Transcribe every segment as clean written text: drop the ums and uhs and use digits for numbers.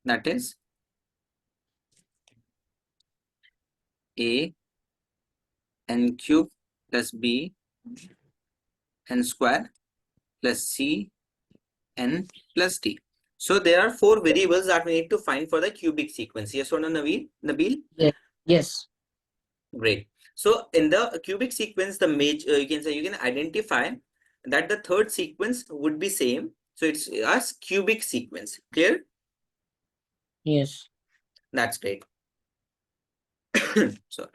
that is a n cube plus b n square plus c n plus d. So there are four variables that we need to find for the cubic sequence. Yes or no, Nabeel? Yes. Yes. Great. So in the cubic sequence, the major you can identify that the third sequence would be same. So it's a cubic sequence. Clear? Yes. That's great. So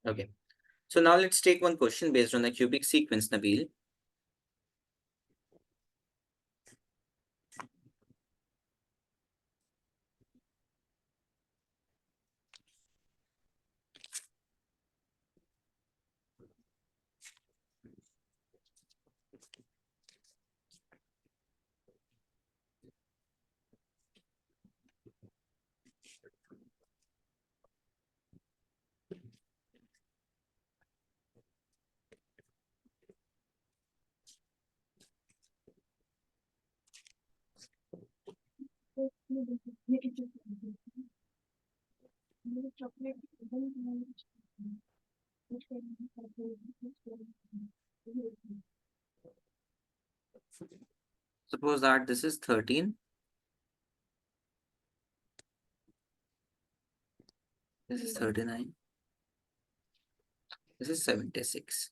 okay. So now let's take one question based on the cubic sequence, Nabeel. Suppose that this is 13. This is 39. This is 76.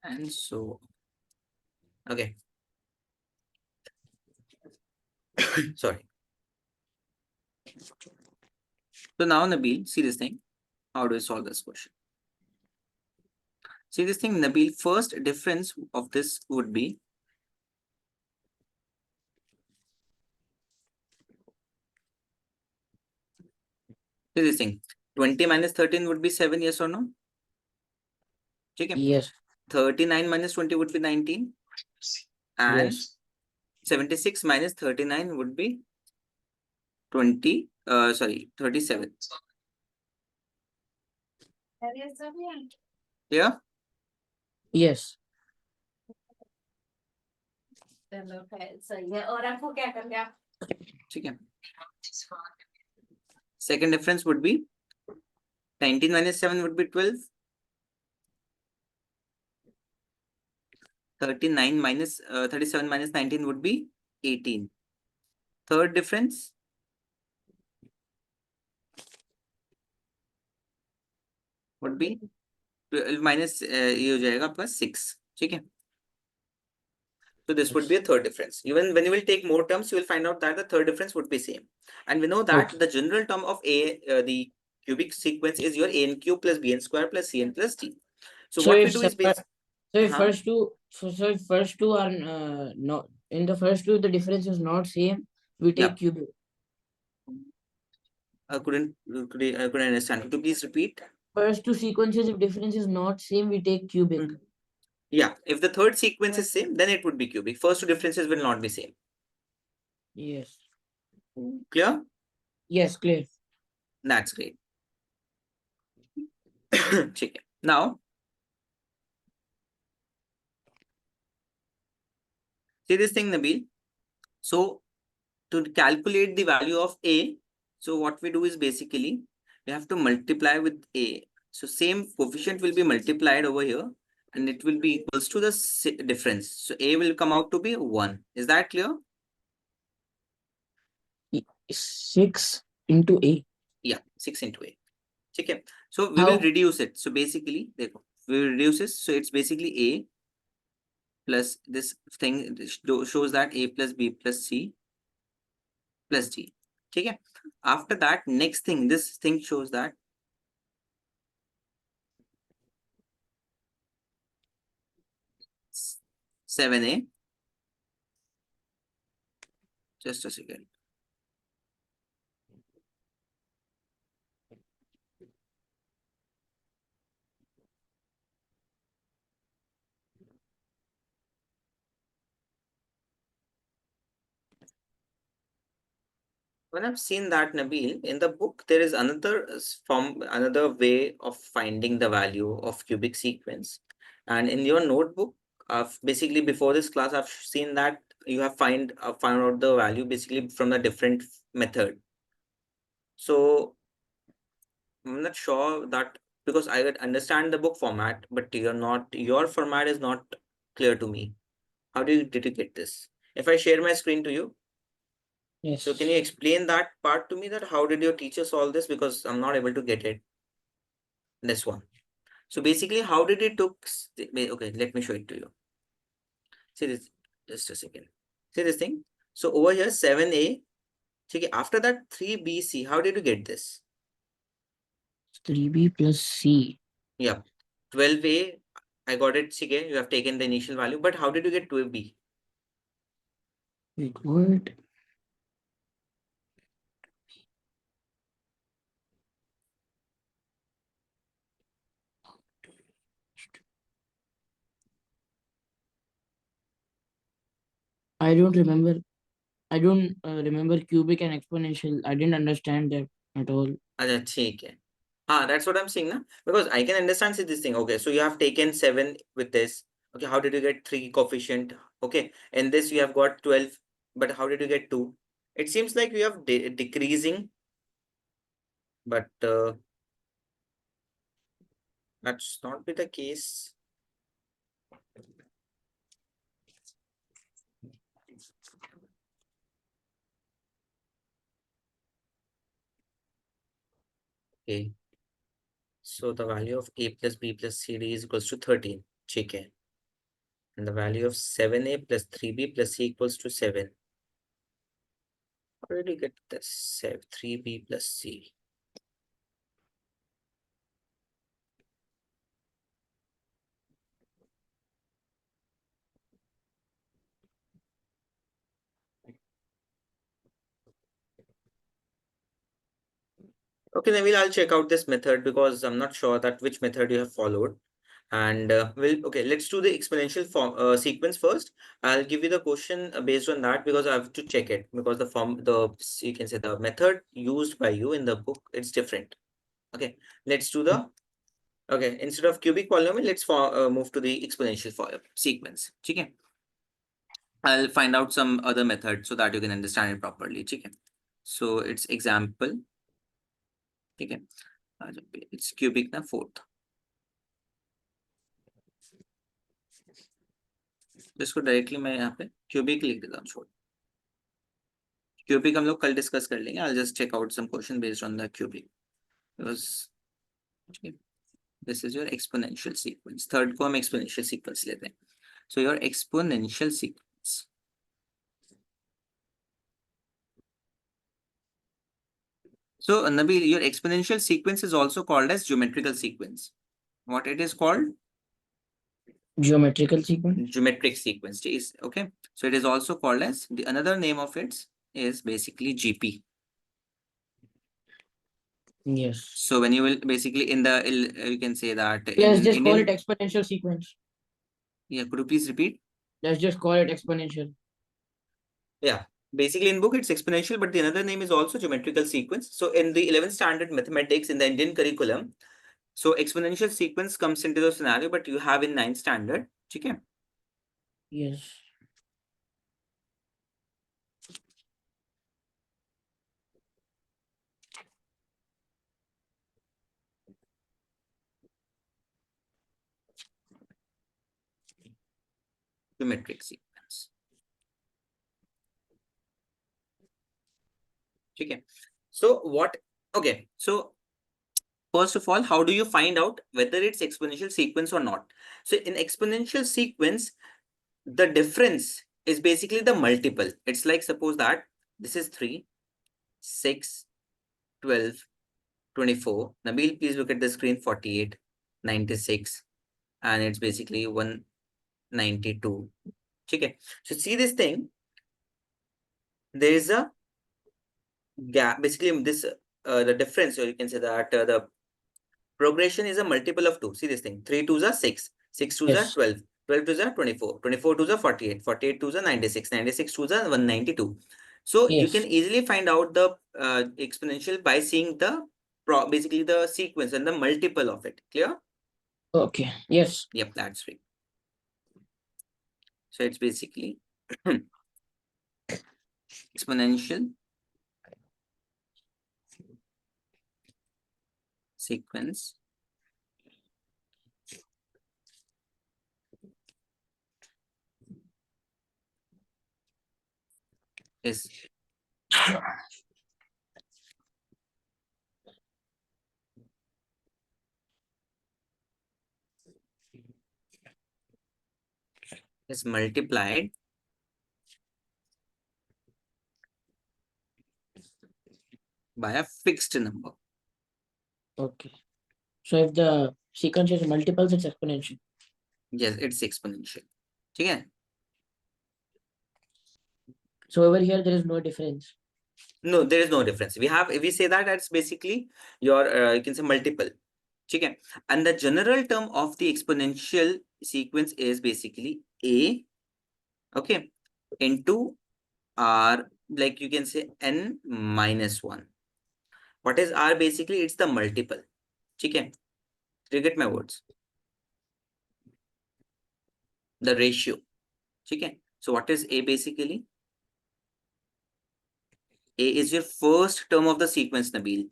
And so, okay. Sorry. So now, Nabeel, see this thing. How do we solve this question? See this thing, Nabeel, first difference of this would be see this thing. 20 minus 13 would be 7, yes or no? Okay. Yes. 39 minus 20 would be 19. And Yes. 76 minus 39 would be 37. Yeah? Yes. Okay. Second difference would be 19 minus 7 would be 12. 37 minus 19 would be 18. Third difference would be 12 minus ये हो जाएगा plus 6. ठीक है? So this would be a third difference. Even when you will take more terms, you will find out that the third difference would be same. And we know that Okay. the general term of the cubic sequence is your a n cube plus b n square plus c n plus d. So So what we if do is first two are not in the first two the difference is not same, we yeah, take cubic. I couldn't understand. Could you please repeat? First two sequences if difference is not same we take cubic. Yeah, if the third sequence is same, then it would be cubic. First two differences will not be same. Yes. Clear? Yes, clear. That's great. ठीक है. Now, see this thing, Nabeel. So, to calculate the value of A, so what we do is basically, we have to multiply with A. So, same coefficient will be multiplied over here and it will be equals to the difference. So, A will come out to be 1. Is that clear? 6 into A. Yeah, 6 into A. Okay. So, we will How? reduce it. So, basically, we will reduce it. So, it's basically A plus this thing shows that A plus B plus C plus D. Okay. After that, next thing, this thing shows that 7A. Just a second. when I've seen that, Nabeel, in the book, there is another another way of finding the value of cubic sequence. And in your notebook, basically before this class, I've seen that you have found out the value basically from a different method. So I'm not sure that, because I would understand the book format, but your format is not clear to me. How did you get this? If I share my screen to you, so can you Yes. explain that part to me, that how did your teacher solve this? Because I'm not able to get it. This one. So basically, how did it okay, let me show it to you. See this, just a second. See this thing? So over here, 7A. Okay, after that 3BC, how did you get this? 3b plus c. Yeah. 12A, I got it. Okay, you have taken the initial value, but how did you get 12B? Wait, what? I don't remember. I don't remember cubic and exponential. I didn't understand that at all. Acha, ठीक है. That's what I'm saying now. Because I can understand, see this thing. Okay, so you have taken 7 with this. Okay, how did you get 3 coefficient? Okay, and this you have got 12, but how did you get 2? It seems like you have decreasing, but that's not be the case. Okay, so the value of a plus b plus cd is equals to 13. Okay, and the value of 7a plus 3b plus c equals to 7. How did you get this? 3b plus c. Okay, Nabeel, I'll check out this method because I'm not sure that which method you have followed. And let's do the exponential form sequence first. I'll give you the question based on that, because I have to check it, because you can say the method used by you in the book, it's different. Okay, let's do the, okay, instead of cubic polynomial, let's move to the exponential sequence. Okay, I'll find out some other method so that you can understand it properly. Okay, so it's example. Okay, it's cubic na fourth. इसको directly मैं यहाँ पे cubic लिख देता हूँ, छोड़. Cubic हम लोग कल डिस्कस कर लेंगे. I'll just check out some question based on the cubic, because okay, this is your exponential sequence. Third को हम exponential sequence लेते हैं. So your exponential sequence. So Nabeel, your exponential sequence is also called as geometrical sequence. What it is called? Geometrical sequence. Geometric sequence. Okay. So it is also called as, the another name of it is basically GP. Yes. So when you will basically in the, you can say that Let's in just call it Indian. exponential sequence. Yeah, could you please repeat? Let's just call it exponential. Yeah, basically in book it's exponential, but the another name is also geometrical sequence. So in the 11th standard mathematics in the Indian curriculum, so exponential sequence comes into the scenario, but you have in 9th standard. Okay. Yes. Geometric sequence. Okay. So what? Okay. So first of all, how do you find out whether it's exponential sequence or not? So in exponential sequence, the difference is basically the multiple. It's like, suppose that this is 3, 6, 12, 24. Nabeel, please look at the screen. 48, 96, and it's basically 192. Okay. So see this thing. There is a gap. Basically, this the difference, or you can say that the progression is a multiple of 2. See this thing. 3 2s are 6. 6 2s are Yes. 12. 12 2s are 24. 24 2s are 48. 48 2s are 96. 96 2s are 192. So you can Yes. easily find out the exponential by seeing the basically the sequence and the multiple of it. Clear? Okay. Yes. Yep, that's right. So it's basically exponential sequence is multiplied by a fixed number. Okay. So if the sequence is multiples, it's exponential. Yes, it's exponential. Okay. So over here, there is no difference. No, there is no difference. If we say that, that's basically your you can say multiple. Okay. And the general term of the exponential sequence is basically a, okay, into r, like you can say n minus 1. What is r? Basically, it's the multiple. Okay. Do you get my words? The ratio. Okay. So what is a basically? A is your first term of the sequence, Nabeel.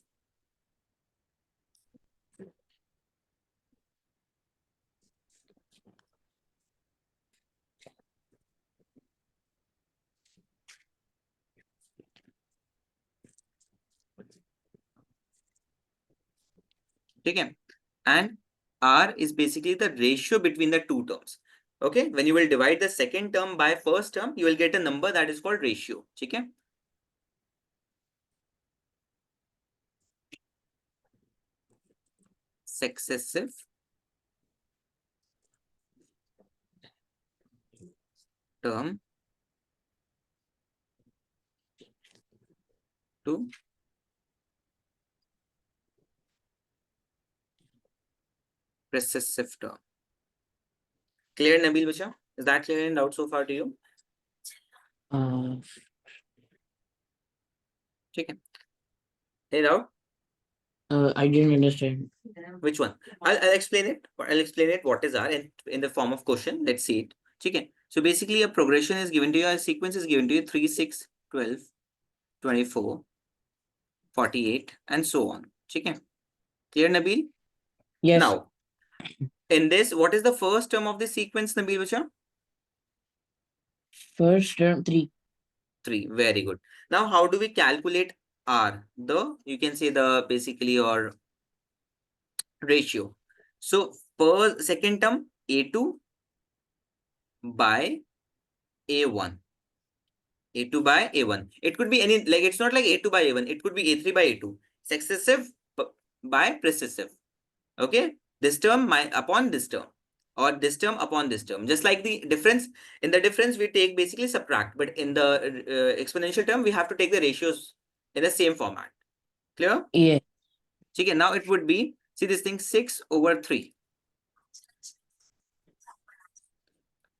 Okay. And r is basically the ratio between the two terms. Okay. When you will divide the second term by first term, you will get a number that is called ratio. Okay. Successive term to recessive term. Clear, Nabeel Bacha? Is that clear and out so far to you? Uh, Okay. Clear out? I didn't understand. Which one? I'll explain it. I'll explain it what is R in the form of question. Let's see it. Okay. So basically a progression is given to you, a sequence is given to you 3, 6, 12, 24, 48, and so on. Okay. Clear, Nabeel? Yes. Now, in this, what is the first term of the sequence, Nabeel Bacha? First term 3. 3. Very good. Now, how do we calculate R? You can say the basically your ratio. So, per second term, A2 by A1. A2 by A1. It could be any, like it's not like A2 by A1. It could be A3 by A2. Successive by precessive. Okay. This term upon this term, or this term upon this term. Just like the difference, in the difference we take basically subtract, but in the exponential term we have to take the ratios in the same format. Clear? Yeah. Okay. Now it would be, see this thing, 6 over 3.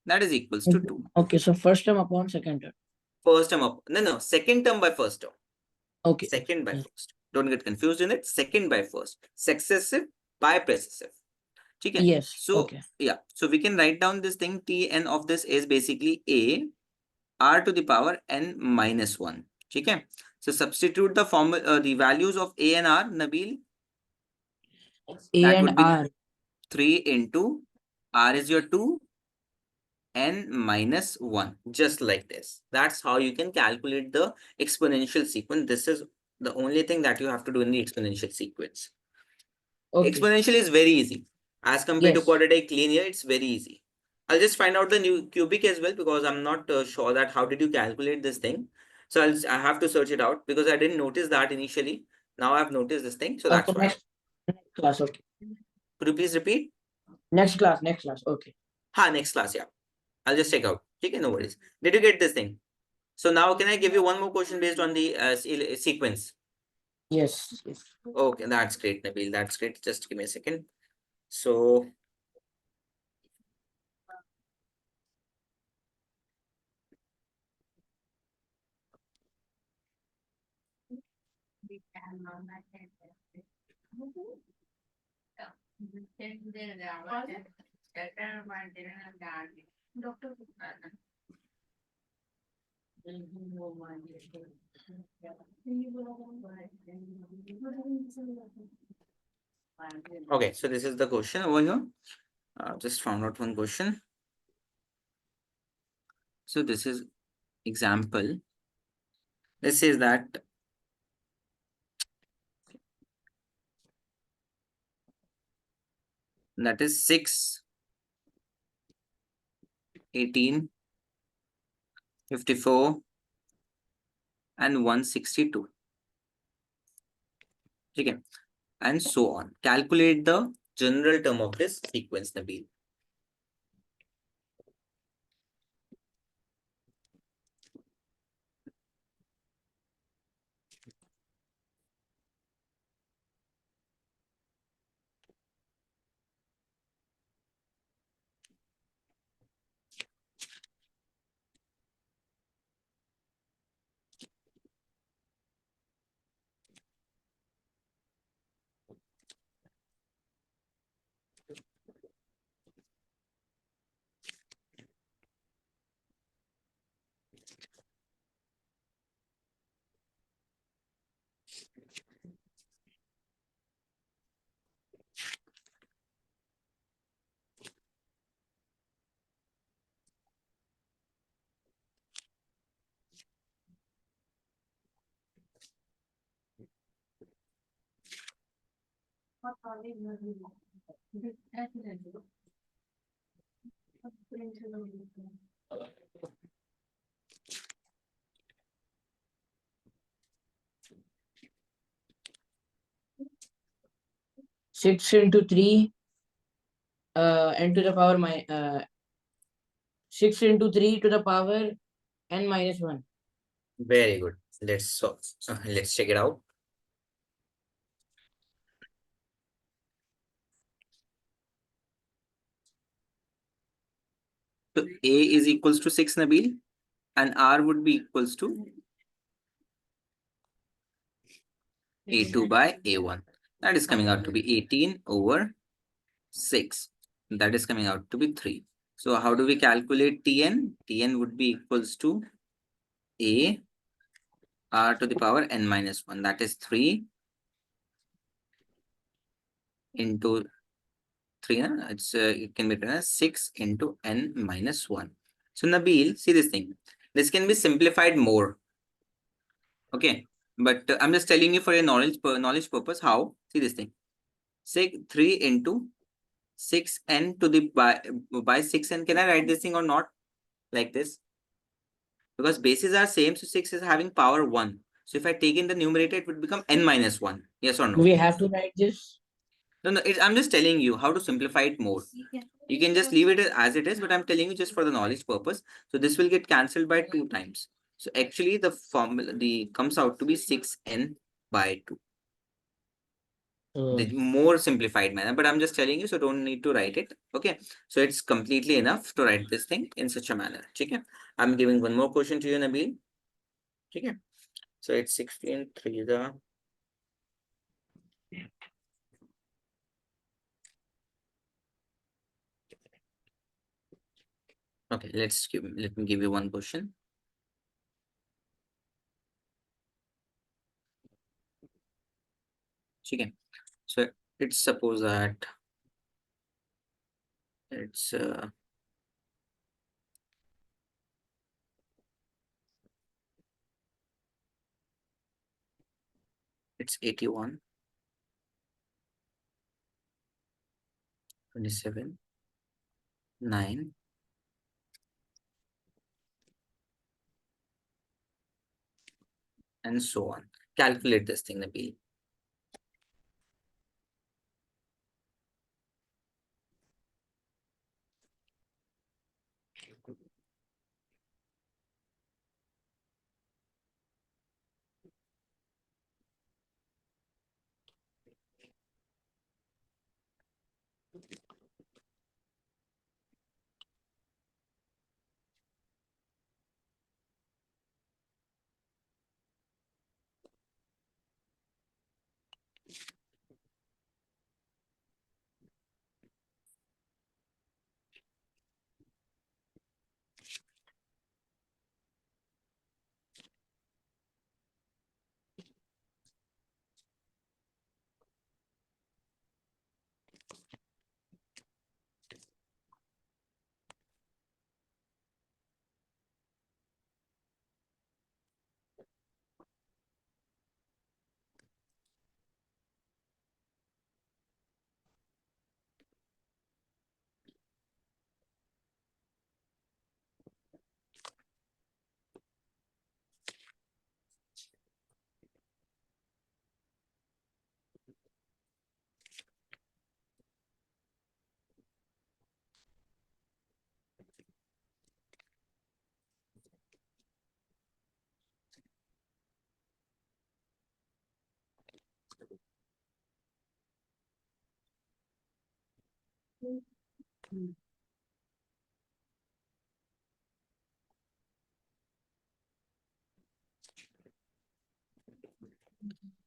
That is equals to 2. Okay. So first term upon second term. First term up. No, second term by first term. Okay. Second by Yes. first. Don't get confused in it. Second by first. Successive by precessive. Okay. Yes. So Okay. yeah. So we can write down this thing. Tn of this is basically a r to the power n minus 1. Okay. So substitute the the values of a and r, Nabeel. A That and would be R. 3 into r is your 2, n minus 1, just like this. That's how you can calculate the exponential sequence. This is the only thing that you have to do in the exponential sequence. Okay. Exponential is very easy. As compared to Yes. quadratic linear, it's very easy. I'll just find out the new cubic as well, because I'm not sure that how did you calculate this thing. So I have to search it out because I didn't notice that initially. Now I've noticed this thing. So Okay. that's why. Next class. Okay. Could you please repeat? Next class. Next class. Okay. Next class. Yeah. I'll just check out. Okay, no worries. Did you get this thing? So now can I give you one more question based on the sequence? Yes. Yes. Okay, that's great, Nabeel. That's great. Just give me a second. So Okay, so this is the question over here. Just found out one question. So this is example. This says that is 6, 18, 54 and 162. Okay, and so on. Calculate the general term of this sequence, Nabeel. Six into three, n to the power 6 into 3 to the power n minus 1. Very good. Let's check it out. So A is equals to 6, Nabeel, and R would be equals to A2 by A1. That is coming out to be 18 over 6. That is coming out to be 3. So how do we calculate Tn? Tn would be equals to A R to the power n minus 1. That is 3 into 3. It can be written as 6 into n minus 1. So Nabeel, see this thing. This can be simplified more. Okay. But I'm just telling you for your knowledge purpose how. See this thing. Say 3 into 6n to the by 6n. Can I write this thing or not? Like this? Because bases are same, so 6 is having power 1. So if I take in the numerator, it would become n minus 1. Yes or no? Do we have to write this? No, I'm just telling you how to simplify it more. You can just leave it as it is, but I'm telling you just for the knowledge purpose. So this will get cancelled by 2 times. So actually the formula comes out to be 6n by 2. The more simplified manner, but I'm just telling you, so don't need to write it. Okay, so it's completely enough to write this thing in such a manner. Okay, I'm giving one more question to you, Nabeel. Okay, so it's 16 3 the okay, let me give you one question. Okay, so let's suppose that it's 81 27 9 and so on. Calculate this thing, Nabeel.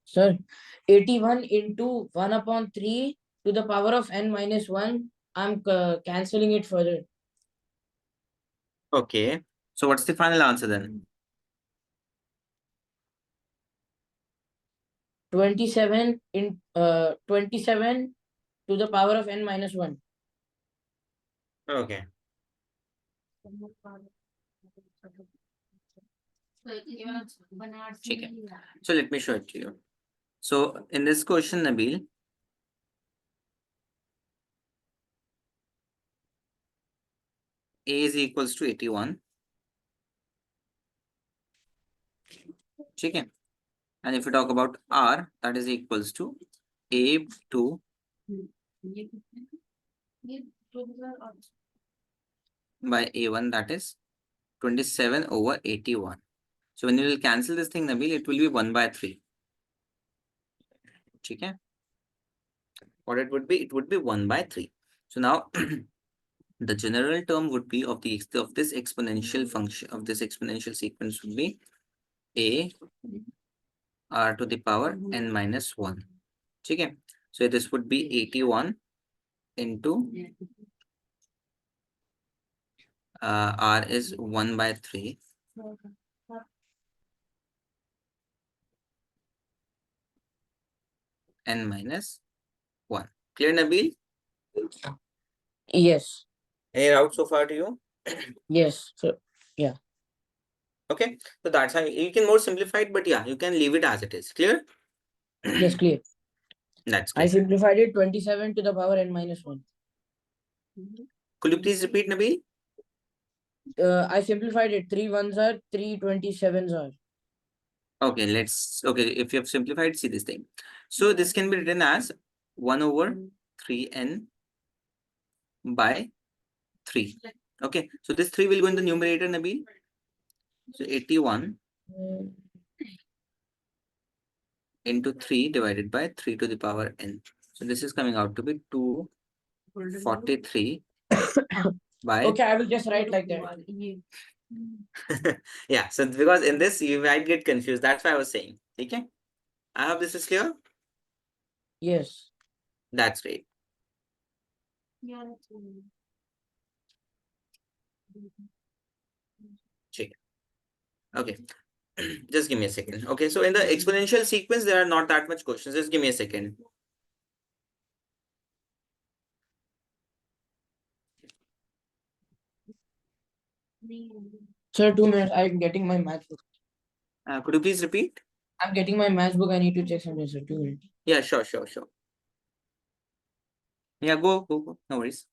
Sir, 81 into 1 upon 3 to the power of n minus 1. I'm cancelling it further. Okay. So what's the final answer then? 27 in 27 to the power of n minus 1. Okay. Okay. So let me show it to you. So in this question, Nabeel, A is equals to 81. Okay. And if you talk about R, that is equals to A2 by A1, that is 27 over 81. So when you will cancel this thing, Nabeel, it will be 1 by 3. Okay. What it would be? It would be 1 by 3. So now the general term would be of this exponential function, of this exponential sequence, would be A r to the power n minus 1. Okay. So this would be 81 into r is 1 by 3 n minus 1. Clear, Nabeel? Yes. Any doubt so far to you? Yes. So, yeah. Okay. So that's how you can more simplify it, but yeah, you can leave it as it is. Clear? Yes, clear. That's I clear. simplified it 27 to the power n minus 1. Could you please repeat, Nabeel? I simplified it. 3 ones are 3 27s are. Okay, if you have simplified, see this thing. So this can be written as 1 over 3n by 3. Okay, so this 3 will go in the numerator, Nabeel. So 81 into 3 divided by 3 to the power n. So this is coming out to be 243 by... Okay, I will just write like that. Yeah, so because in this you might get confused. That's why I was saying. Okay, I hope this is clear. Yes. That's great. Check. Okay. Just give me a second. Okay, so in the exponential sequence, there are not that much questions. Just give me a second. Sir, 2 minutes. I'm getting my math book. Could you please repeat? I'm getting my math book. I need to check something, sir. 2 minutes. Yeah, sure. Yeah, go. No worries.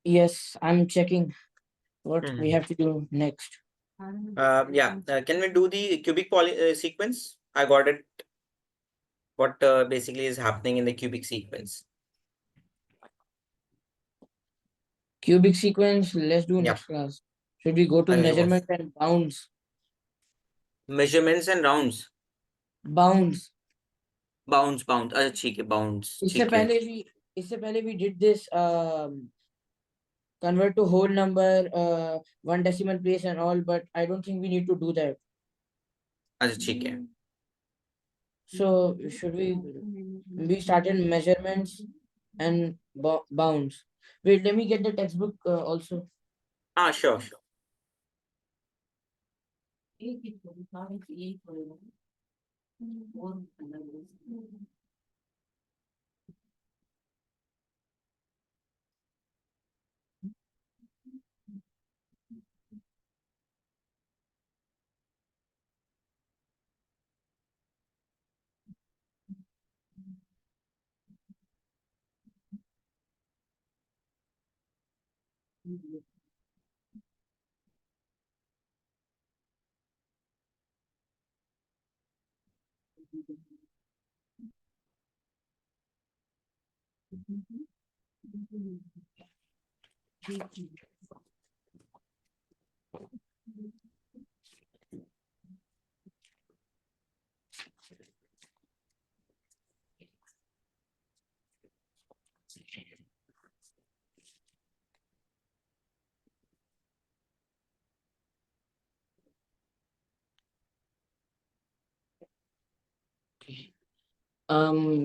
Yes, I'm checking what we have to do next. Yeah. Can we do the cubic poly sequence? I got it. What basically is happening in the cubic sequence? Cubic sequence, let's do Yeah. next class. Should we go to अरे वो measurement and bounds? measurements and rounds. Bounds. Bounce अच्छा ठीक है bounce इससे ठीक है. पहले भी इससे पहले we did this convert to whole number, one decimal place and all, but I don't think we need to do that. अच्छा ठीक है. So should we started measurements and bounds. Wait, let me get the textbook also. हाँ sure sure.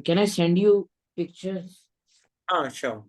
Can I send you pictures? हाँ sure.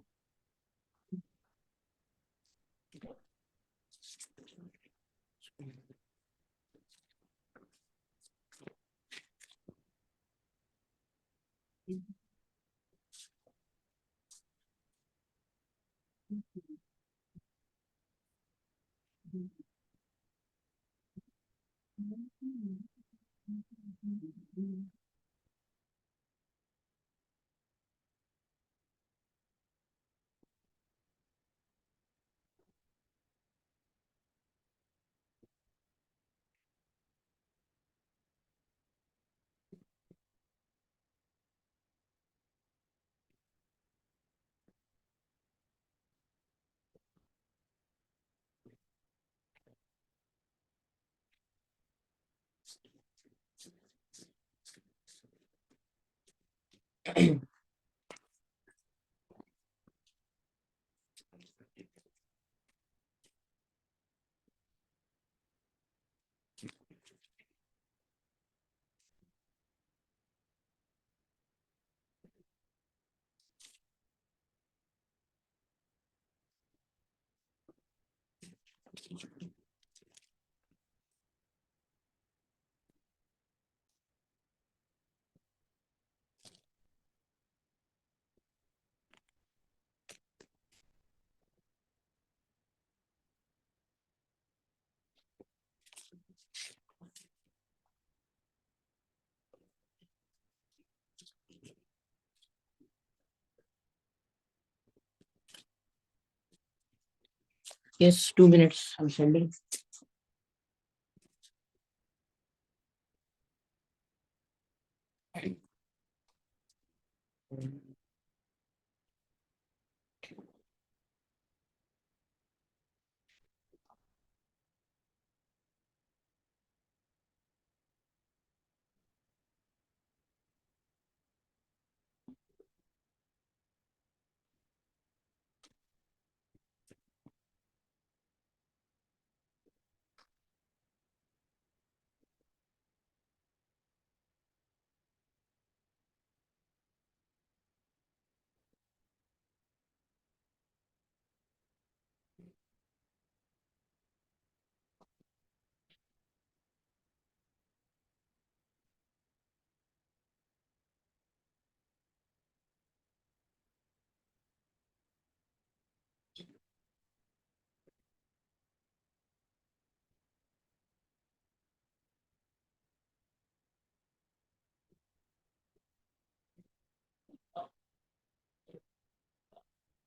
Yes, 2 minutes. I'm sending.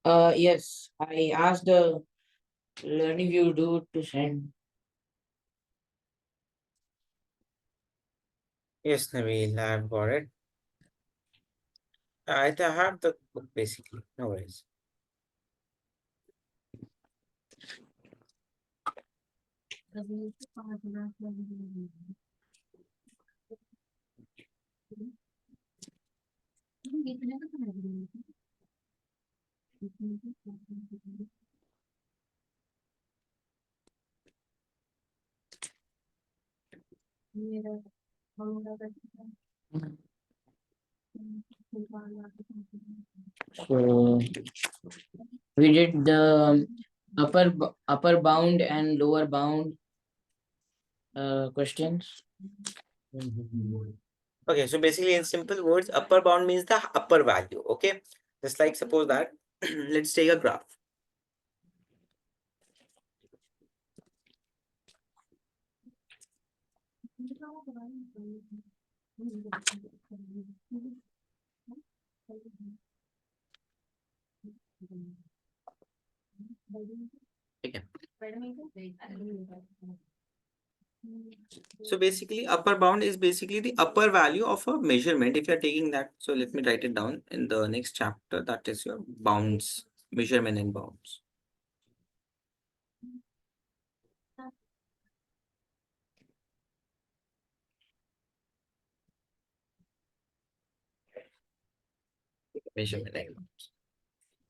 Yes, I asked the Learnivio dude to send. Yes Nabeel, I've got it. I have the book basically. No worries. So we did the upper bound and lower bound questions. Okay, so basically in simple words, upper bound means the upper value. Okay, just like suppose that let's take a graph. Okay. So basically upper bound is basically the upper value of a measurement if you're taking that. So let me write it down in the next chapter. That is your bounds, measurement and bounds. Measurement and bounds.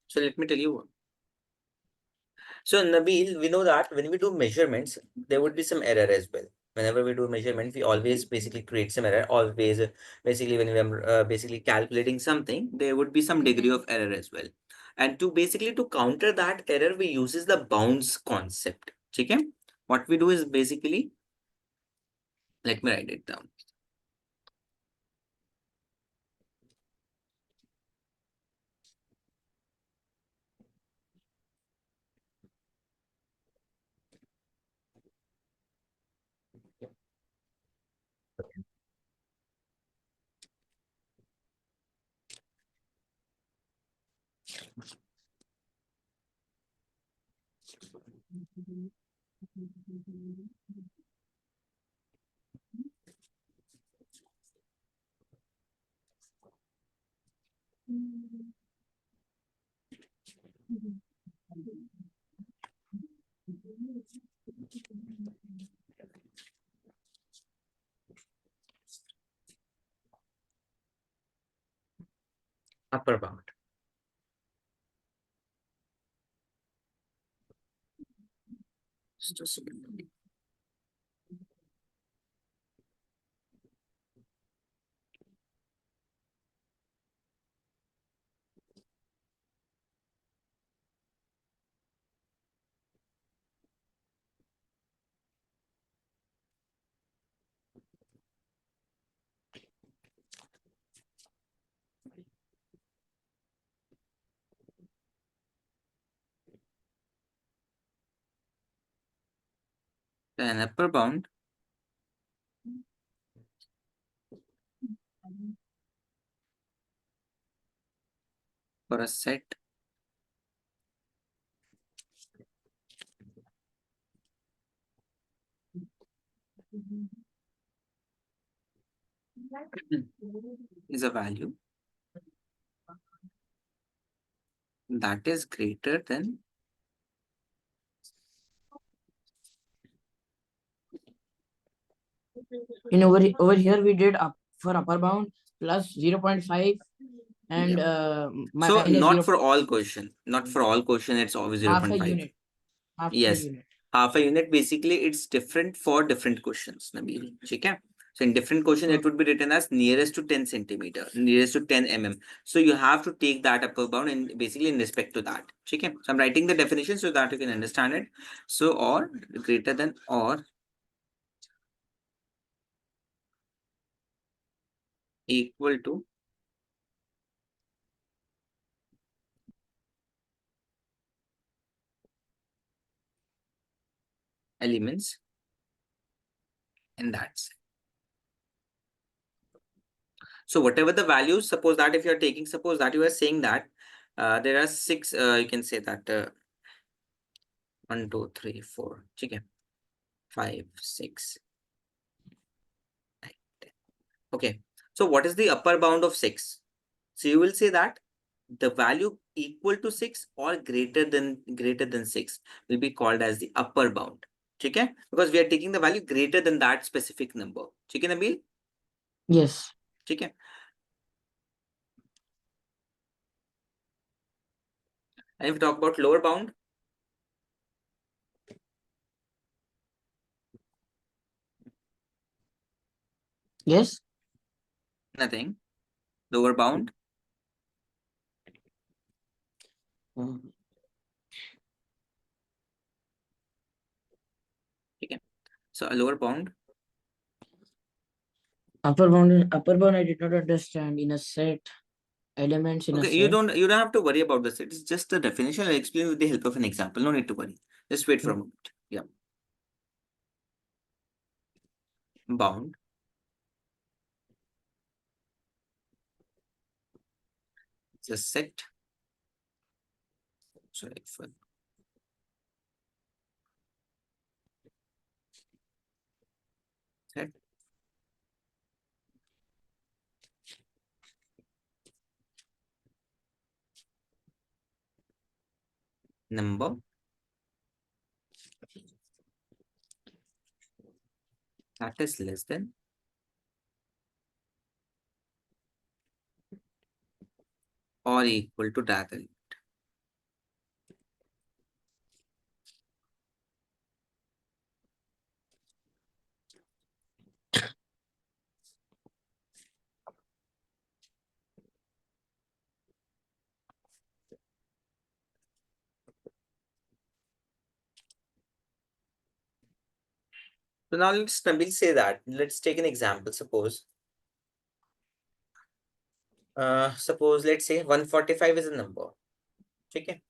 So let me tell you. So Nabeel, we know that when we do measurements, there would be some error as well. Whenever we do measurement, we always basically create some error. Always, basically, when we are basically calculating something, there would be some degree of error as well. And to basically to counter that error, we uses the bounds concept. Okay? What we do is basically, let me write it down. Upper bound. Just a second. An upper bound for a set is a value that is greater than Over here we did up for upper bound plus 0.5 and so minus not 0, for all question. Not for all question, it's always half a 0.5. unit. Half a Yes. unit. Half a unit basically it's different for different questions. Nabeel. Okay. So in different question, it would be written as nearest to 10 centimeter, nearest to 10 mm. So you have to take that upper bound and basically in respect to that. Okay. So I'm writing the definition so that you can understand it. So or greater than or equal to elements in that set. So whatever the values, suppose that if you're taking, suppose that you are saying that there are six, you can say that 1, 2, 3, 4, okay, 5, 6, 9, 10. Okay. So what is the upper bound of 6? So you will say that the value equal to 6 or greater than 6 will be called as the upper bound. ठीक है, because we are taking the value greater than that specific number. ठीक है Nabeel? Yes. ठीक है. And if we talk about lower bound, Yes. nothing. Lower bound. Okay. So a lower bound. Upper bound I did not understand. In a set, elements in a Okay, set. you don't have to worry about this. It's just a definition. I'll explain with the help of an example. No need to worry. Just wait for a moment. Yeah. Bound. It's a set. Sorry for set. Number that is less than or equal to that. So now let's Nabil say that. Let's take an example. Suppose let's say 145 is a number. Okay.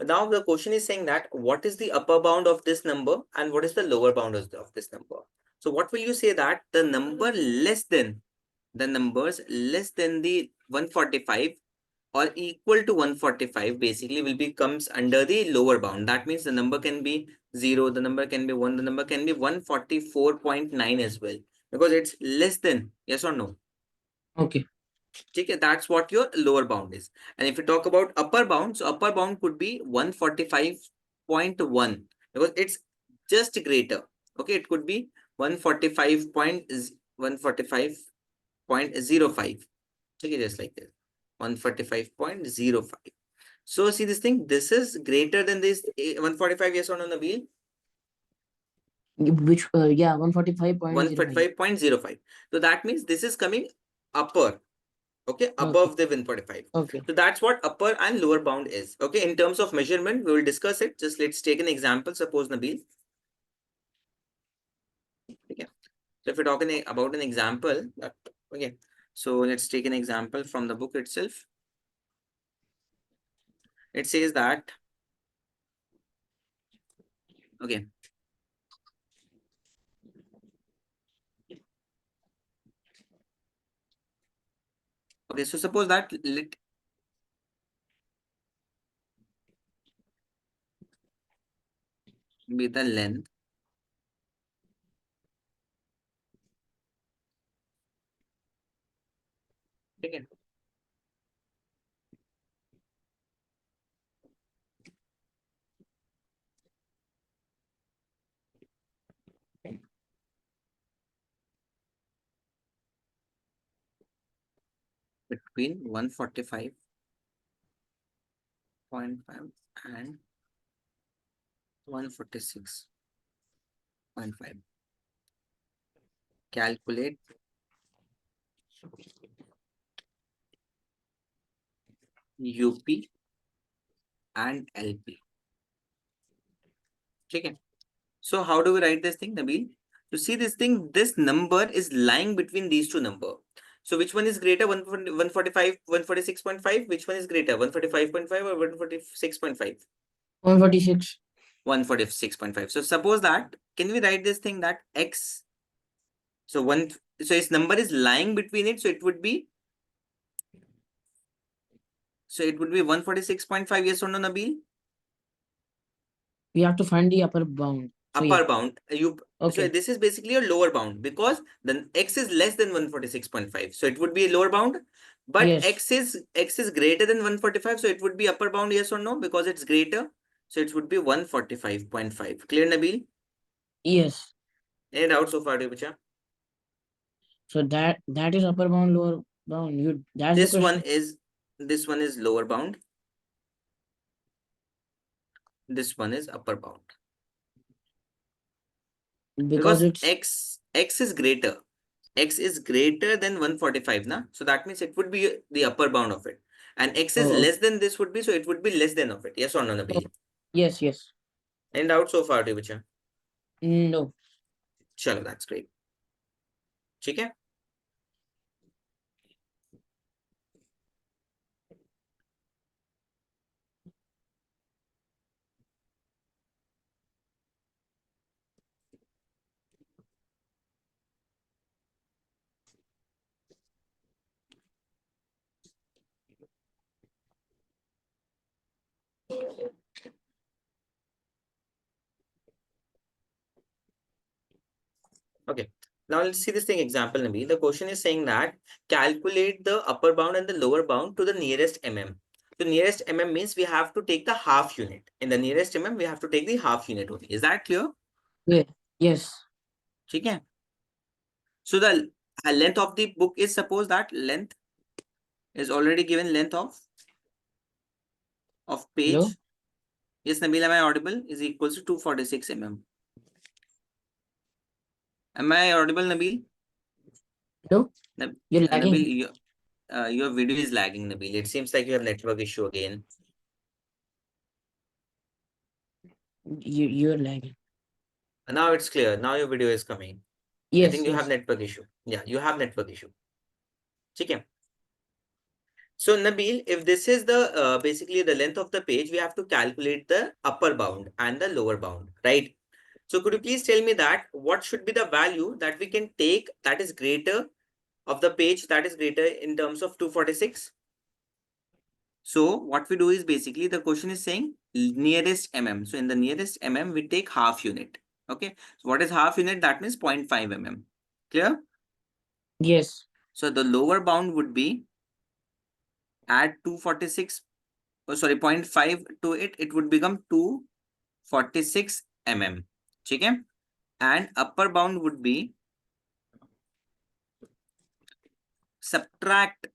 Now the question is saying that what is the upper bound of this number and what is the lower bound of this number? So what will you say that the number less than the numbers less than the 145 or equal to 145 basically will be comes under the lower bound. That means the number can be 0, the number can be 1, the number can be 144.9 as well because it's less than, yes or no? Okay. Okay, that's what your lower bound is. And if you talk about upper bound, so upper bound could be 145.1 because it's just greater. Okay, it could be 145.05. Okay, just like this. 145.05. So see this thing, this is greater than this 145, yes or no, Nabeel? Which yeah, 145.05. 145.05. So that means this is coming upper. Okay, above the 145. Okay. So that's what upper and lower bound is. Okay, in terms of measurement, we will discuss it. Just let's take an example. Suppose Nabeel. Okay, so if we're talking about an example, okay, so let's take an example from the book itself. It says that, okay, okay, so suppose that let be the length okay, between 145.5 and 146.5. Calculate UP and LP. Okay. So how do we write this thing, Nabeel? To see this thing, this number is lying between these two numbers. So which one is greater, 145, 146.5? Which one is greater, 145.5 or 146.5? 146. 146.5. So suppose that, can we write this thing that X, so its number is lying between it, so it would be 146.5, yes or no, Nabeel? We have to find the upper bound. So Upper yeah. bound. So this is basically a lower bound because the X is less than 146.5. So it would be a lower bound. But Yes. X is greater than 145. So it would be upper bound, yes or no? Because it's greater. So it would be 145.5. Clear, Nabeel? Yes. Any doubt so far, Devacha? So that is upper bound, lower bound. That's the This one question. is lower bound. This one is upper bound. Because Because it's x is greater. X is greater than 145, na? So that means it would be the upper bound of it. And x is oh, less than this would be, so it would be less than of it. Yes or no, oh, Nabeel? yes, yes. Any doubt so far, Devacha? No. Chalo, that's great. ठीक है? Okay. Now let's see this thing example, Nabil. The question is saying that calculate the upper bound and the lower bound to the nearest mm. The nearest mm means we have to take the half unit. In the nearest mm, we have to take the half unit only. Is that clear? Yeah. Yes. ठीक है? So the length of the book is, suppose that length is already given, length of Hello. page. Yes, Nabil, am I audible? Is equals to 246 mm. Am I audible, Nabil? Hello. You're lagging. Nabil, your video is lagging, Nabil. It seems like you have network issue again. You're lagging. Now it's clear. Now your video is coming. I Yes. think you have Yes. network issue. Yeah, you have network issue. Okay. So Nabil, if this is the basically the length of the page, we have to calculate the upper bound and the lower bound, right? So could you please tell me that what should be the value that we can take that is greater of the page that is greater in terms of 246? So what we do is basically the question is saying nearest mm. So in the nearest mm, we take half unit. Okay. So what is half unit? That means 0.5 mm. Clear? Yes. So the lower bound would be add 246, oh sorry, 0.5 to it, it would become 246 mm. Okay. And upper bound would be subtract. Okay.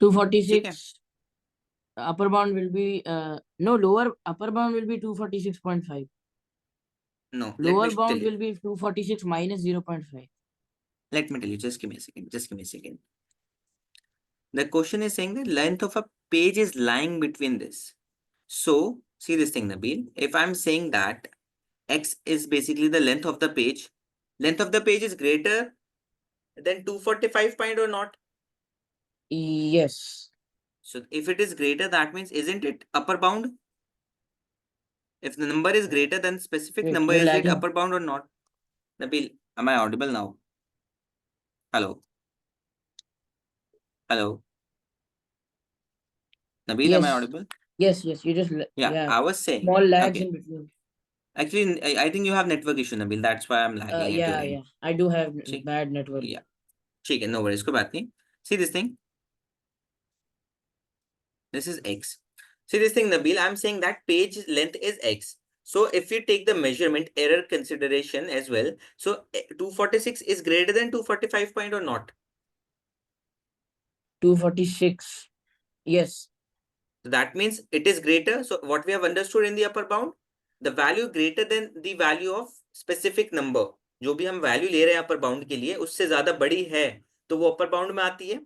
246. Upper bound will be no, lower upper bound will be 246.5. No, let me Lower tell bound you. will be 246 minus 0.5. Let me tell you. Just give me a second. Just give me a second. The question is saying the length of a page is lying between this. So see this thing, Nabeel. If I'm saying that x is basically the length of the page is greater than 245 point or not? Yes. So if it is greater, that means isn't it upper bound? If the number is greater than specific Wait, number, you're is it lagging. upper bound or not? Nabeel, am I audible now? Hello? Hello? Nabeel, am I Yes. audible? Yes. Yes. Yeah, Yeah. I was saying. Small lags Okay. in between. Actually, I think you have network issue, Nabil. That's why I'm lagging at your Yeah. end. Yeah. I do have ठीक bad network. Yeah. ठीक है, no worries, कोई बात नहीं. See this thing. This is x. See this thing, Nabil. I'm saying that page length is x. So if you take the measurement error consideration as well, so 246 is greater than 245 point or not? 246. Yes. So that means it is greater. So what we have understood in the upper bound, the value greater than the value of specific number. जो भी हम value ले रहे हैं upper bound के लिए उससे ज्यादा बड़ी है तो वो अपर बाउंड में आती है.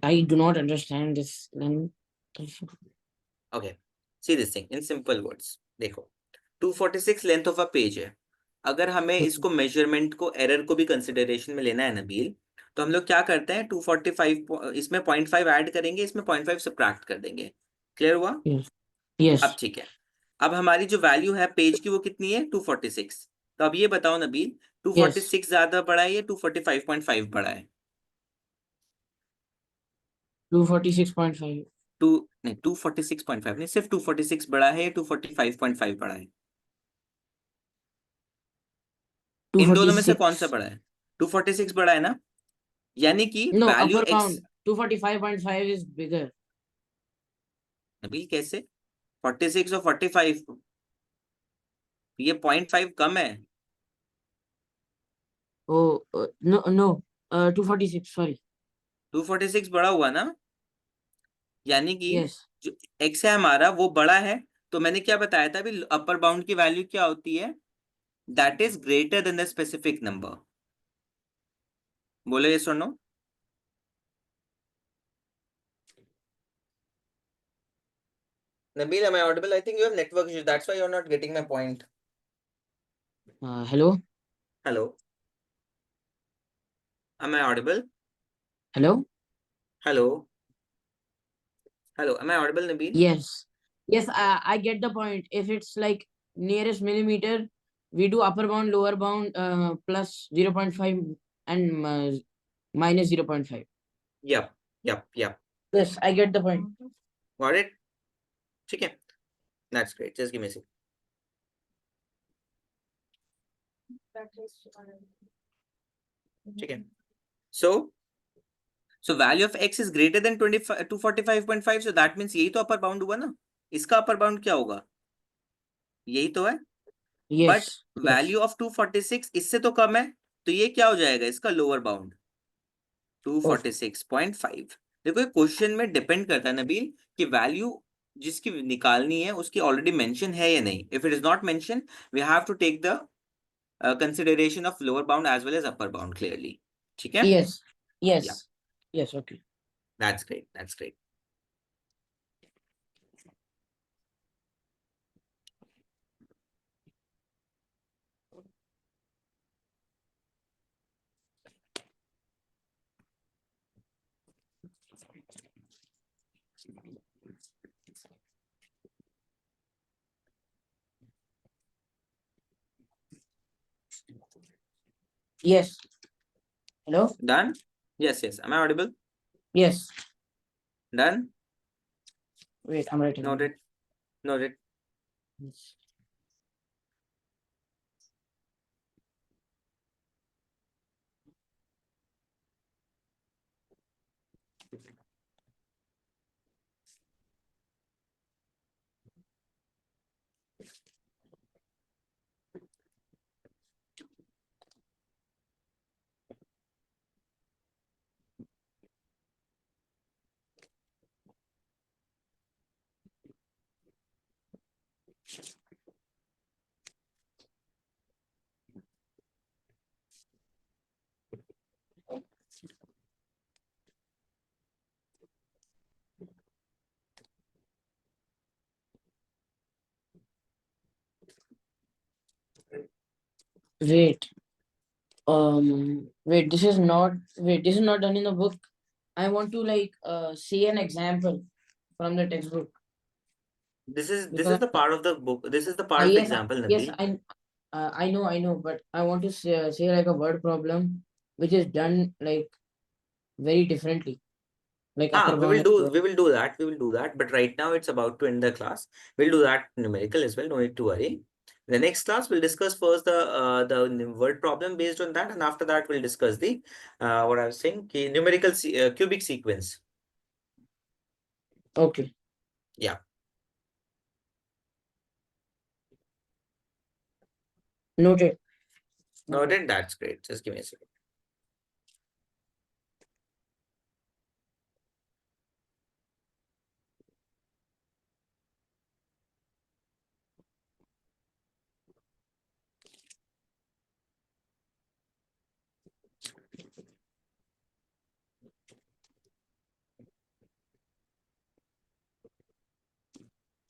I do not understand this. Then Okay, see this thing in simple words. देखो 246 लेंथ ऑफ अ पेज है. अगर हमें इसको मेजरमेंट को एरर को भी कंसिडरेशन में लेना है नबील, तो हम लोग क्या करते हैं 245 इसमें 0.5 ऐड करेंगे, इसमें 0.5 सब्ट्रैक्ट कर देंगे. क्लियर हुआ? yes. अब Yes. ठीक है. अब हमारी जो वैल्यू है पेज की वो कितनी है 246. तो अब ये बताओ नबील, Yes. 246 ज्यादा बड़ा है या 245.5 बड़ा है? 246.5. टू नहीं 246.5 नहीं, सिर्फ 246 बड़ा है या 245.5 बड़ा है? इन दोनों में से कौन सा 246. बड़ा है? 246 बड़ा है ना, यानी कि No, value upper x. bound. 245.5 is bigger. Nabeel कैसे 46 और 45, ये 0.5 कम है। Oh, no, no. 246. Sorry. 246 बड़ा हुआ ना, यानी कि Yes. जो x है हमारा वो बड़ा है। तो मैंने क्या बताया था अभी, अपर बाउंड की वैल्यू क्या होती है, that is greater than the specific number. बोलो ये सुनो। Nabil, am I audible? I think you have network issues. That's why you're not getting my point. Hello. Hello. Am I audible? Hello. Hello. Hello. Am I audible, Nabil? Yes. Yes. I get the point. If it's like nearest millimeter, we do upper bound, lower bound, plus 0.5 and minus 0.5. Yep. Yep. Yep. Yes, I get the point. Got it? ठीक है. That's great. Just give me a second. ठीक है. So value of x is greater than 25 245.5. So that means यही तो upper bound हुआ ना. इसका upper bound क्या होगा, यही तो है. But Yes. Yes. Value of 246 इससे तो कम है, तो ये क्या हो जाएगा इसका लोअर बाउंड Oh, 246.5. देखो ये क्वेश्चन में डिपेंड करता है नबील कि वैल्यू जिसकी निकालनी है उसकी ऑलरेडी मेंशन है या नहीं. If it is not mention, we have to take the consideration of lower bound as well as upper bound clearly. ठीक है. yes. Yeah, Yes. Yes. Okay. That's great, that's great. Yes. Hello. Done. Yes, yes, am I audible? Yes. Done. Wait, I'm writing. Noted, noted. Yes. Wait. Wait. This is not done in the book. I want to like see an example from the textbook This is because the part of the book. This is the part of the yes, example, yes, Nabil. I know, but I want to say like a word problem which is done like very differently, like upper We bound will and do lower. we will do that. We will do that. But right now it's about to end the class. We'll do that numerical as well. No need to worry. The next class we'll discuss first the word problem based on that, and after that we'll discuss the what I was saying, numerical cubic sequence. Okay. Yeah, Noted. noted. That's great. Just give me a second.